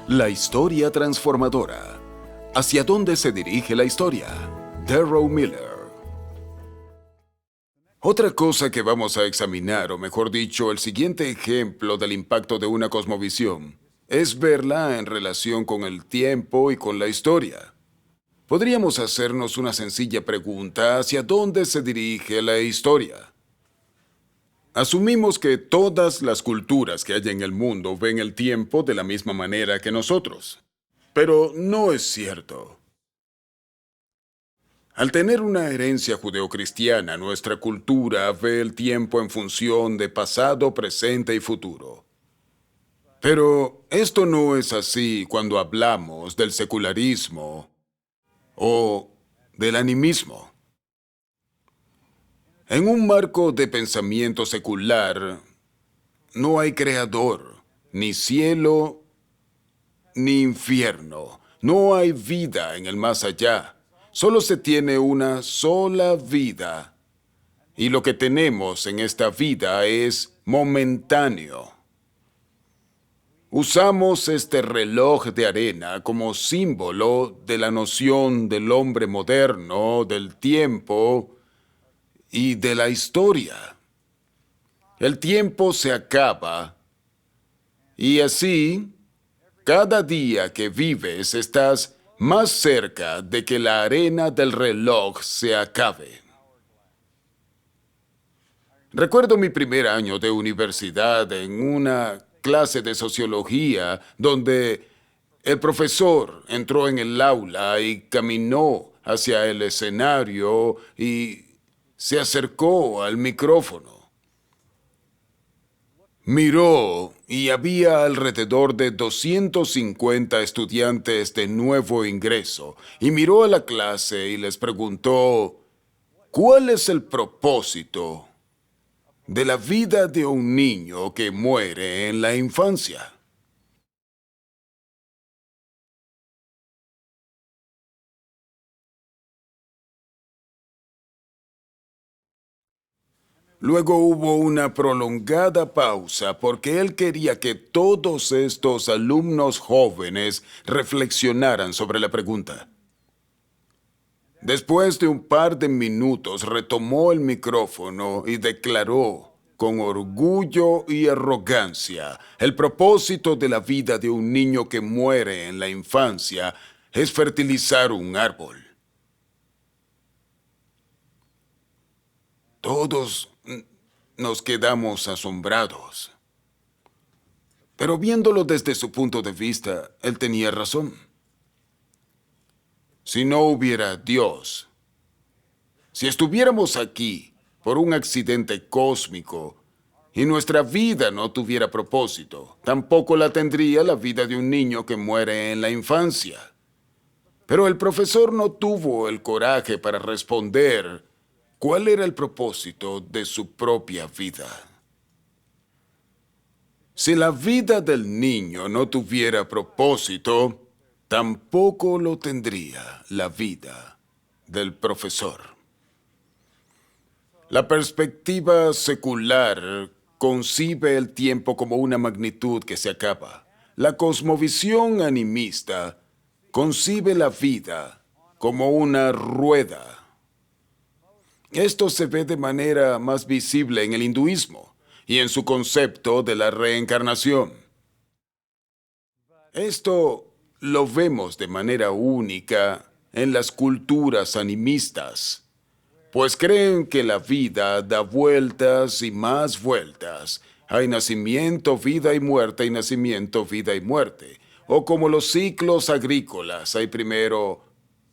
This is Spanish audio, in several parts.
La historia transformadora. ¿Hacia dónde se dirige la historia? Darrow Miller. Otra cosa que vamos a examinar, o mejor dicho, el siguiente ejemplo del impacto de una cosmovisión, es verla en relación con el tiempo y con la historia. Podríamos hacernos una sencilla pregunta: ¿hacia dónde se dirige la historia? Asumimos que todas las culturas que hay en el mundo ven el tiempo de la misma manera que nosotros. Pero no es cierto. Al tener una herencia judeocristiana, nuestra cultura ve el tiempo en función de pasado, presente y futuro. Pero esto no es así cuando hablamos del secularismo o del animismo. En un marco de pensamiento secular, no hay creador, ni cielo, ni infierno. No hay vida en el más allá. Solo se tiene una sola vida. Y lo que tenemos en esta vida es momentáneo. Usamos este reloj de arena como símbolo de la noción del hombre moderno, del tiempo y de la historia. El tiempo se acaba y así, cada día que vives estás más cerca de que la arena del reloj se acabe. Recuerdo mi primer año de universidad en una clase de sociología donde el profesor entró en el aula y caminó hacia el escenario y se acercó al micrófono. Miró y había alrededor de 250 estudiantes de nuevo ingreso y miró a la clase y les preguntó: ¿cuál es el propósito de la vida de un niño que muere en la infancia? Luego hubo una prolongada pausa porque él quería que todos estos alumnos jóvenes reflexionaran sobre la pregunta. Después de un par de minutos retomó el micrófono y declaró con orgullo y arrogancia: el propósito de la vida de un niño que muere en la infancia es fertilizar un árbol. Todos nos quedamos asombrados. Pero viéndolo desde su punto de vista, él tenía razón. Si no hubiera Dios, si estuviéramos aquí por un accidente cósmico y nuestra vida no tuviera propósito, tampoco la tendría la vida de un niño que muere en la infancia. Pero el profesor no tuvo el coraje para responder cuál era el propósito de su propia vida. Si la vida del niño no tuviera propósito, tampoco lo tendría la vida del profesor. La perspectiva secular concibe el tiempo como una magnitud que se acaba. La cosmovisión animista concibe la vida como una rueda. Esto se ve de manera más visible en el hinduismo y en su concepto de la reencarnación. Esto lo vemos de manera única en las culturas animistas, pues creen que la vida da vueltas y más vueltas. Hay nacimiento, vida y muerte, y nacimiento, vida y muerte. O como los ciclos agrícolas, hay primero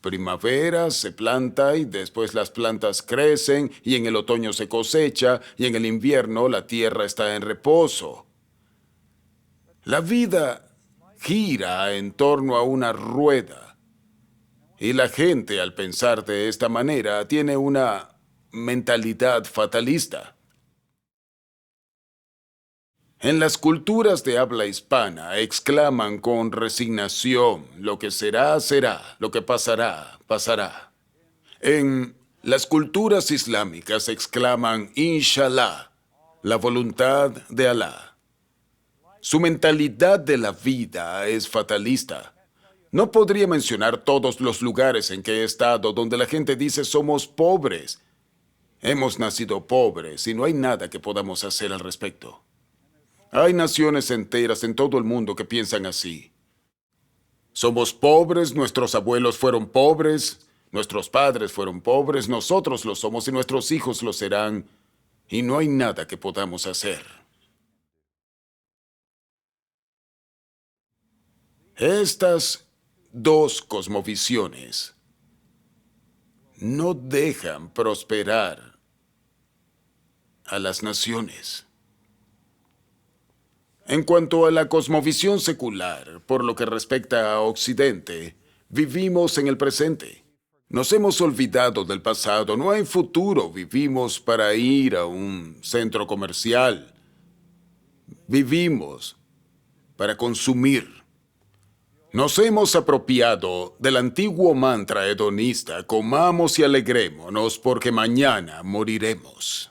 primavera, se planta y después las plantas crecen y en el otoño se cosecha y en el invierno la tierra está en reposo. La vida gira en torno a una rueda y la gente, al pensar de esta manera, tiene una mentalidad fatalista. En las culturas de habla hispana exclaman con resignación: lo que será, será, lo que pasará, pasará. En las culturas islámicas exclaman: Inshallah, la voluntad de Alá. Su mentalidad de la vida es fatalista. No podría mencionar todos los lugares en que he estado donde la gente dice somos pobres. Hemos nacido pobres y no hay nada que podamos hacer al respecto. Hay naciones enteras en todo el mundo que piensan así. Somos pobres, nuestros abuelos fueron pobres, nuestros padres fueron pobres, nosotros lo somos y nuestros hijos lo serán, y no hay nada que podamos hacer. Estas dos cosmovisiones no dejan prosperar a las naciones. En cuanto a la cosmovisión secular, por lo que respecta a Occidente, vivimos en el presente. Nos hemos olvidado del pasado, no hay futuro, vivimos para ir a un centro comercial. Vivimos para consumir. Nos hemos apropiado del antiguo mantra hedonista, comamos y alegrémonos porque mañana moriremos.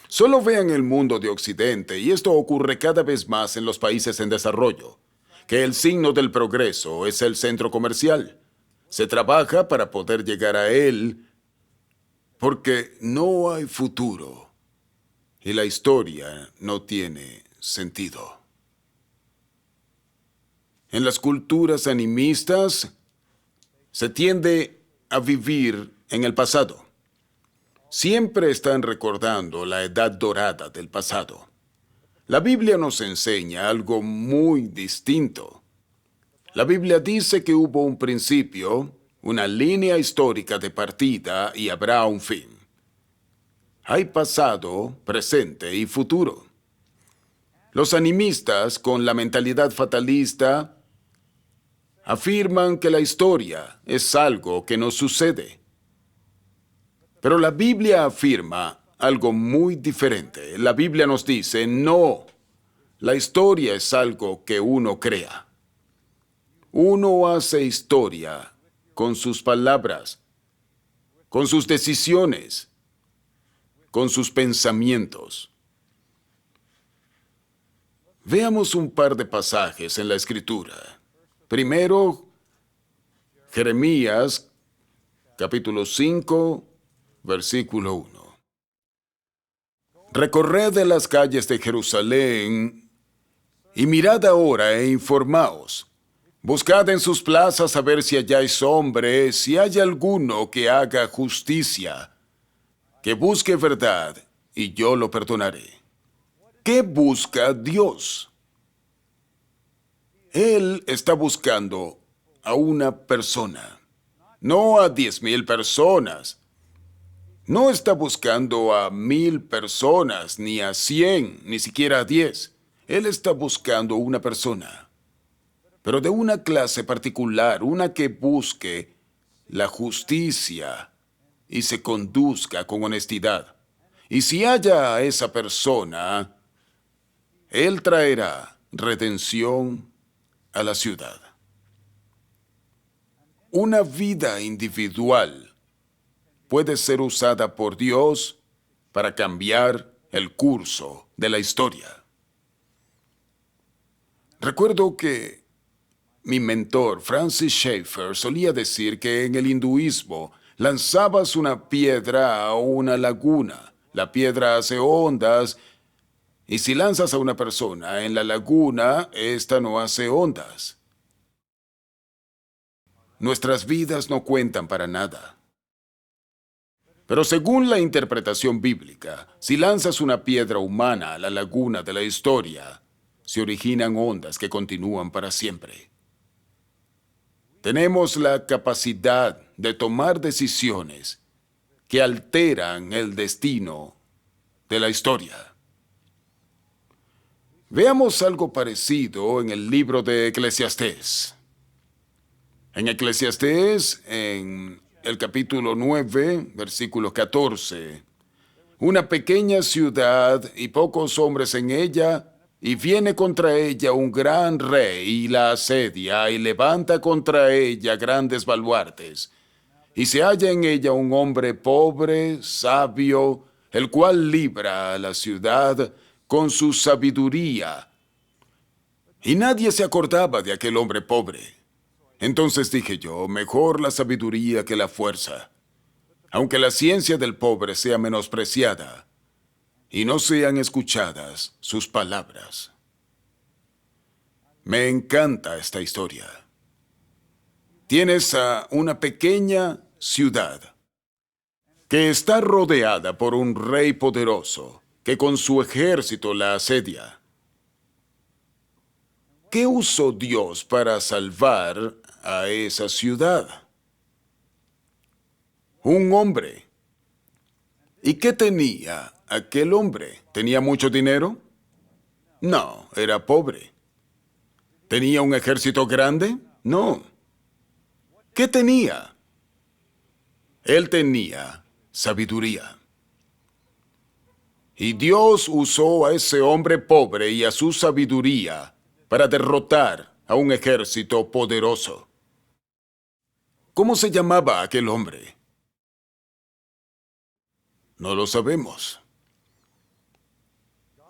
Solo vean el mundo de Occidente, y esto ocurre cada vez más en los países en desarrollo, que el signo del progreso es el centro comercial. Se trabaja para poder llegar a él porque no hay futuro y la historia no tiene sentido. En las culturas animistas se tiende a vivir en el pasado. Siempre están recordando la edad dorada del pasado. La Biblia nos enseña algo muy distinto. La Biblia dice que hubo un principio, una línea histórica de partida y habrá un fin. Hay pasado, presente y futuro. Los animistas, con la mentalidad fatalista, afirman que la historia es algo que nos sucede. Pero la Biblia afirma algo muy diferente. La Biblia nos dice, no, la historia es algo que uno crea. Uno hace historia con sus palabras, con sus decisiones, con sus pensamientos. Veamos un par de pasajes en la Escritura. Primero, Jeremías, capítulo 5, versículo 1. Recorred de las calles de Jerusalén y mirad ahora e informaos. Buscad en sus plazas a ver si halláis hombre, si hay alguno que haga justicia, que busque verdad, y yo lo perdonaré. ¿Qué busca Dios? Él está buscando a una persona, no a 10,000 personas. No está buscando a 1,000 personas, ni a 100, ni siquiera a 10. Él está buscando una persona, pero de una clase particular, una que busque la justicia y se conduzca con honestidad. Y si haya a esa persona, Él traerá redención a la ciudad. Una vida individual puede ser usada por Dios para cambiar el curso de la historia. Recuerdo que mi mentor, Francis Schaeffer, solía decir que en el hinduismo lanzabas una piedra a una laguna. La piedra hace ondas, y si lanzas a una persona en la laguna, ésta no hace ondas. Nuestras vidas no cuentan para nada. Pero según la interpretación bíblica, si lanzas una piedra humana a la laguna de la historia, se originan ondas que continúan para siempre. Tenemos la capacidad de tomar decisiones que alteran el destino de la historia. Veamos algo parecido en el libro de Eclesiastés. En Eclesiastés, en el capítulo 9, versículo 14. Una pequeña ciudad y pocos hombres en ella, y viene contra ella un gran rey y la asedia y levanta contra ella grandes baluartes. Y se halla en ella un hombre pobre, sabio, el cual libra a la ciudad con su sabiduría. Y nadie se acordaba de aquel hombre pobre. Entonces dije yo, mejor la sabiduría que la fuerza. Aunque la ciencia del pobre sea menospreciada y no sean escuchadas sus palabras. Me encanta esta historia. Tienes a una pequeña ciudad que está rodeada por un rey poderoso que con su ejército la asedia. ¿Qué usó Dios para salvar a esa ciudad? Un hombre. ¿Y qué tenía aquel hombre? ¿Tenía mucho dinero? No, era pobre. ¿Tenía un ejército grande? No. ¿Qué tenía? Él tenía sabiduría. Y Dios usó a ese hombre pobre y a su sabiduría para derrotar a un ejército poderoso. ¿Cómo se llamaba aquel hombre? No lo sabemos.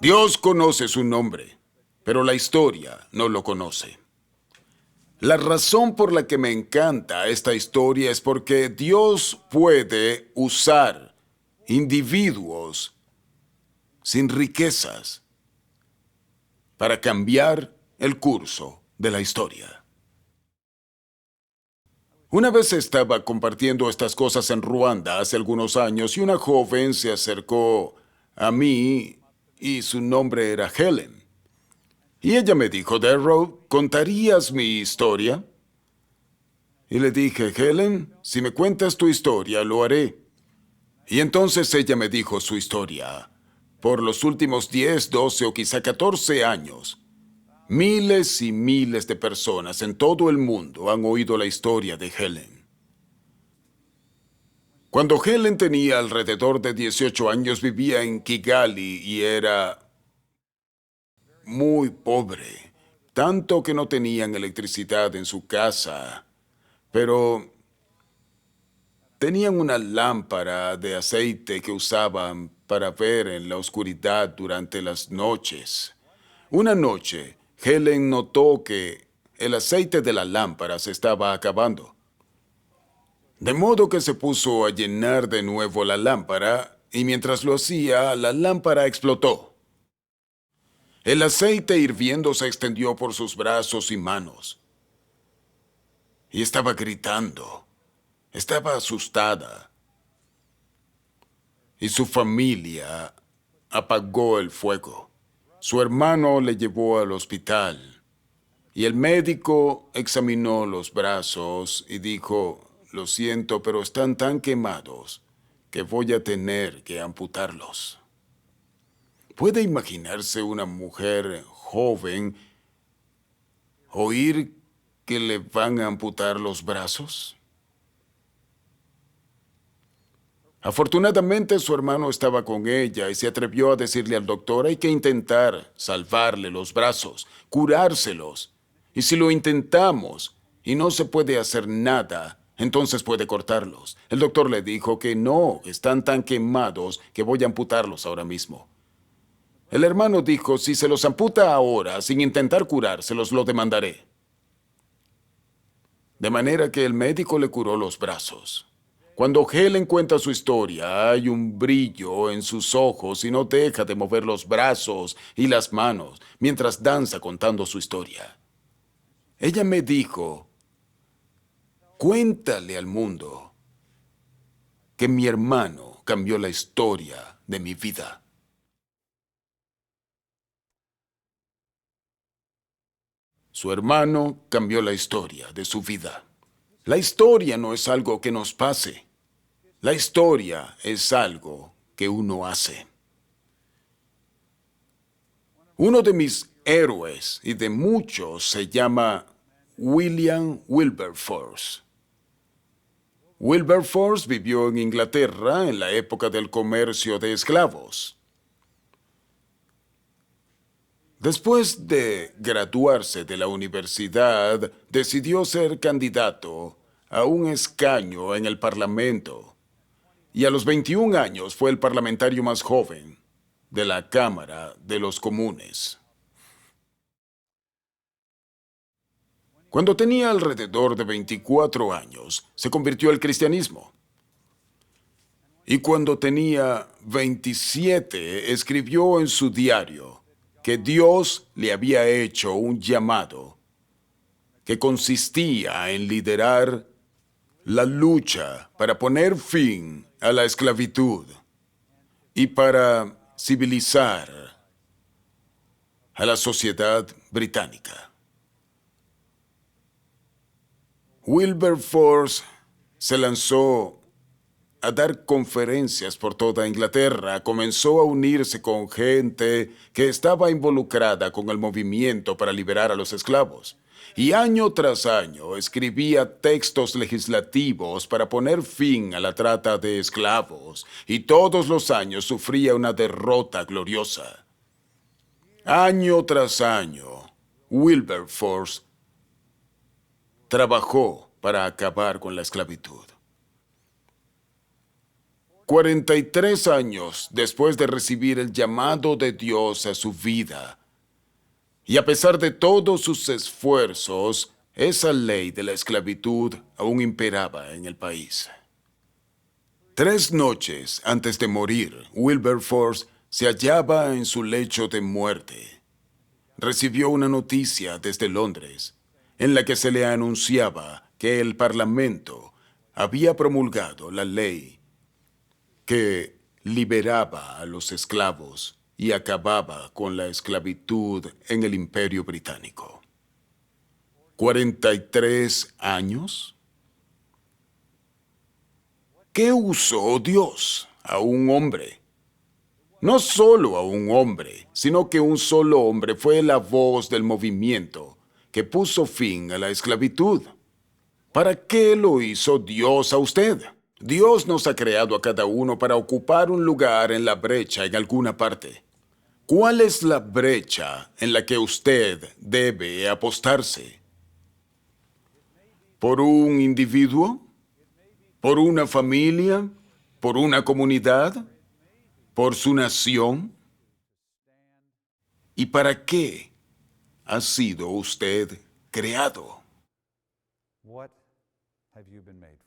Dios conoce su nombre, pero la historia no lo conoce. La razón por la que me encanta esta historia es porque Dios puede usar individuos sin riquezas para cambiar el curso de la historia. Una vez estaba compartiendo estas cosas en Ruanda hace algunos años y una joven se acercó a mí y su nombre era Helen. Y ella me dijo, Darrow, ¿contarías mi historia? Y le dije, Helen, si me cuentas tu historia, lo haré. Y entonces ella me dijo su historia. Por los últimos 10, 12 o quizá 14 años, miles y miles de personas en todo el mundo han oído la historia de Helen. Cuando Helen tenía alrededor de 18 años, vivía en Kigali y era muy pobre, tanto que no tenían electricidad en su casa, pero tenían una lámpara de aceite que usaban para ver en la oscuridad durante las noches. Una noche, Helen notó que el aceite de la lámpara se estaba acabando. De modo que se puso a llenar de nuevo la lámpara y mientras lo hacía, la lámpara explotó. El aceite hirviendo se extendió por sus brazos y manos. Y estaba gritando. Estaba asustada. Y su familia apagó el fuego. Su hermano le llevó al hospital. Y el médico examinó los brazos y dijo, lo siento, pero están tan quemados que voy a tener que amputarlos. ¿Puede imaginarse una mujer joven oír que le van a amputar los brazos? Afortunadamente su hermano estaba con ella y se atrevió a decirle al doctor, hay que intentar salvarle los brazos, curárselos. Y si lo intentamos y no se puede hacer nada, entonces puede cortarlos. El doctor le dijo que no, están tan quemados que voy a amputarlos ahora mismo. El hermano dijo, si se los amputa ahora, sin intentar curárselos, lo demandaré. De manera que el médico le curó los brazos. Cuando Helen cuenta su historia, hay un brillo en sus ojos y no deja de mover los brazos y las manos mientras danza contando su historia. Ella me dijo, cuéntale al mundo que mi hermano cambió la historia de mi vida. Su hermano cambió la historia de su vida. La historia no es algo que nos pase. La historia es algo que uno hace. Uno de mis héroes y de muchos se llama William Wilberforce. Wilberforce vivió en Inglaterra en la época del comercio de esclavos. Después de graduarse de la universidad, decidió ser candidato a un escaño en el Parlamento y a los 21 años fue el parlamentario más joven de la Cámara de los Comunes. Cuando tenía alrededor de 24 años, se convirtió al cristianismo. Y cuando tenía 27, escribió en su diario que Dios le había hecho un llamado que consistía en liderar la lucha para poner fin a la esclavitud y para civilizar a la sociedad británica. Wilberforce se lanzó a dar conferencias por toda Inglaterra, comenzó a unirse con gente que estaba involucrada con el movimiento para liberar a los esclavos. Y año tras año escribía textos legislativos para poner fin a la trata de esclavos, y todos los años sufría una derrota gloriosa. Año tras año, Wilberforce trabajó para acabar con la esclavitud. 43 años después de recibir el llamado de Dios a su vida, y a pesar de todos sus esfuerzos, esa ley de la esclavitud aún imperaba en el país. 3 noches antes de morir, Wilberforce se hallaba en su lecho de muerte. Recibió una noticia desde Londres, en la que se le anunciaba que el Parlamento había promulgado la ley que liberaba a los esclavos y acababa con la esclavitud en el Imperio Británico. 43 años. ¿Qué usó Dios a un hombre? No solo a un hombre, sino que un solo hombre fue la voz del movimiento que puso fin a la esclavitud. ¿Para qué lo hizo Dios a usted? Dios nos ha creado a cada uno para ocupar un lugar en la brecha en alguna parte. ¿Cuál es la brecha en la que usted debe apostarse? ¿Por un individuo? ¿Por una familia? ¿Por una comunidad? ¿Por su nación? ¿Y para qué ha sido usted creado? What have you been made